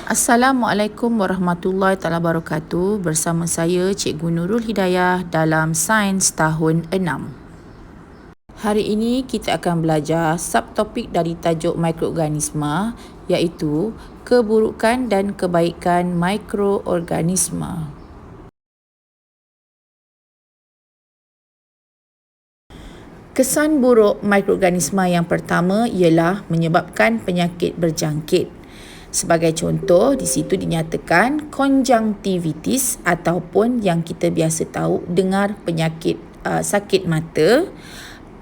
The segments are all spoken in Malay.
Assalamualaikum warahmatullahi wabarakatuh. Bersama saya Cikgu Nurul Hidayah dalam Sains Tahun 6. Hari ini kita akan belajar subtopik dari tajuk mikroorganisma, iaitu keburukan dan kebaikan mikroorganisma. Kesan buruk mikroorganisma yang pertama ialah menyebabkan penyakit berjangkit. Sebagai contoh, di situ dinyatakan konjungtivitis ataupun yang kita biasa tahu dengar penyakit sakit mata,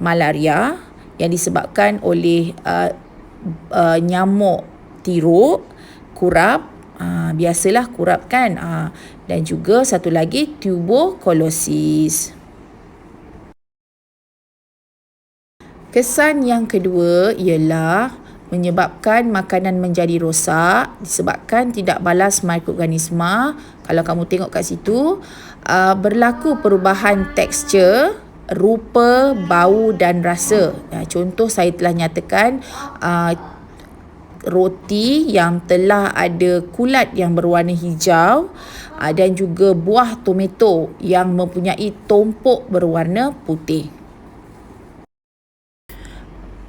malaria yang disebabkan oleh nyamuk tiruk, kurap, biasalah kurap kan, dan juga satu lagi tuberkulosis. Kesan yang kedua ialah menyebabkan makanan menjadi rosak disebabkan tidak balas mikroorganisma. Kalau kamu tengok kat situ, berlaku perubahan tekstur, rupa, bau dan rasa. Contoh saya telah nyatakan roti yang telah ada kulat yang berwarna hijau dan juga buah tomato yang mempunyai tumpuk berwarna putih.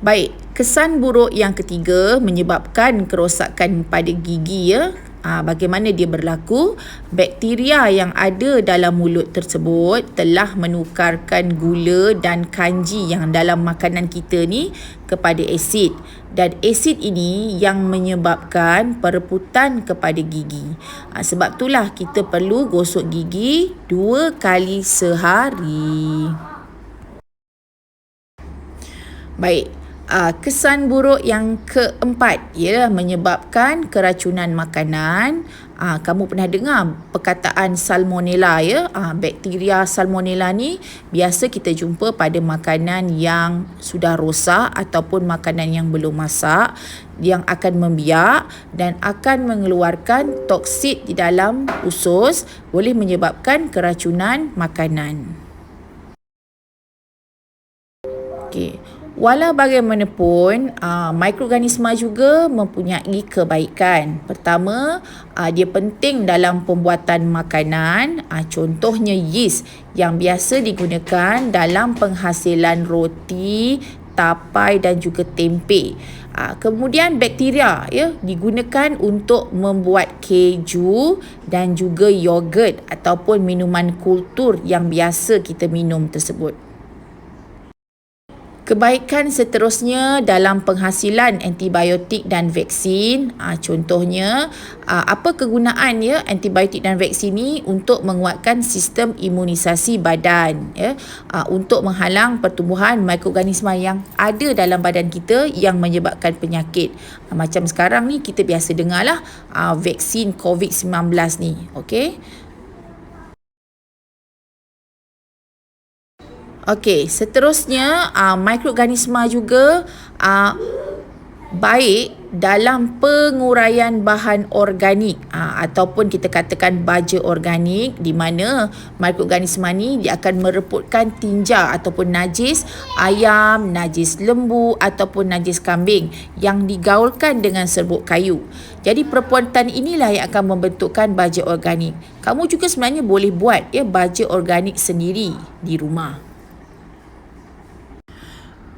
Baik, kesan buruk yang ketiga menyebabkan kerosakan pada gigi ya. Bagaimana dia berlaku? Bakteria yang ada dalam mulut tersebut telah menukarkan gula dan kanji yang dalam makanan kita ni kepada asid. Dan asid ini yang menyebabkan pereputan kepada gigi. Sebab itulah kita perlu gosok gigi 2 kali sehari. Baik. Kesan buruk yang keempat ialah menyebabkan keracunan makanan. Kamu pernah dengar perkataan salmonella ya? Bakteria salmonella ni biasa kita jumpa pada makanan yang sudah rosak ataupun makanan yang belum masak, yang akan membiak dan akan mengeluarkan toksit di dalam usus, boleh menyebabkan keracunan makanan. Okey. Walau bagaimanapun, mikroorganisma juga mempunyai kebaikan. Pertama, dia penting dalam pembuatan makanan. Contohnya yeast yang biasa digunakan dalam penghasilan roti, tapai dan juga tempe. Kemudian bakteria ya digunakan untuk membuat keju dan juga yogurt ataupun minuman kultur yang biasa kita minum tersebut. Kebaikan seterusnya dalam penghasilan antibiotik dan vaksin. Contohnya, apa kegunaan ya antibiotik dan vaksin ni? Untuk menguatkan sistem imunisasi badan ya, untuk menghalang pertumbuhan mikroorganisma yang ada dalam badan kita yang menyebabkan penyakit. Macam sekarang ni kita biasa dengarlah vaksin COVID-19 ni, okey. Okey, seterusnya mikroorganisma juga baik dalam penguraian bahan organik ataupun kita katakan baja organik, di mana mikroorganisma ni dia akan mereputkan tinja ataupun najis ayam, najis lembu ataupun najis kambing yang digaulkan dengan serbuk kayu. Jadi perbuatan inilah yang akan membentukkan baja organik. Kamu juga sebenarnya boleh buat ya baja organik sendiri di rumah.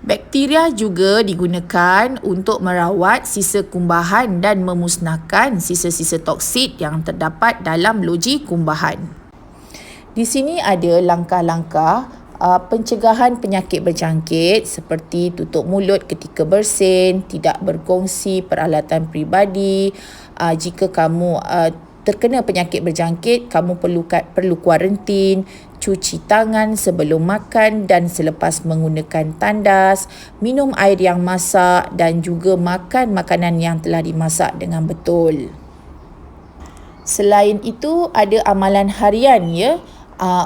Bakteria juga digunakan untuk merawat sisa kumbahan dan memusnahkan sisa-sisa toksit yang terdapat dalam loji kumbahan. Di sini ada langkah-langkah pencegahan penyakit berjangkit seperti tutup mulut ketika bersin, tidak berkongsi peralatan peribadi. Jika kamu terkena penyakit berjangkit, kamu perlu kuarantin, cuci tangan sebelum makan dan selepas menggunakan tandas, minum air yang masak dan juga makan makanan yang telah dimasak dengan betul. Selain itu, ada amalan harian ya.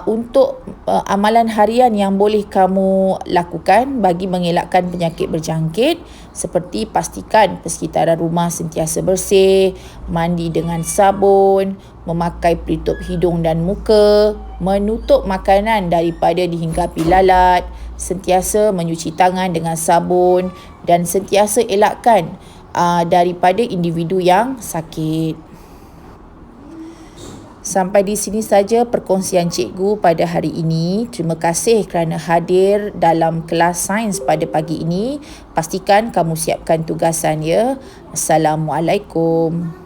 Untuk amalan harian yang boleh kamu lakukan bagi mengelakkan penyakit berjangkit, seperti pastikan persekitaran rumah sentiasa bersih, mandi dengan sabun, memakai pelitup hidung dan muka, menutup makanan daripada dihinggapi lalat, sentiasa mencuci tangan dengan sabun dan sentiasa elakkan daripada individu yang sakit. Sampai di sini saja perkongsian cikgu pada hari ini. Terima kasih kerana hadir dalam kelas sains pada pagi ini. Pastikan kamu siapkan tugasan ya. Assalamualaikum.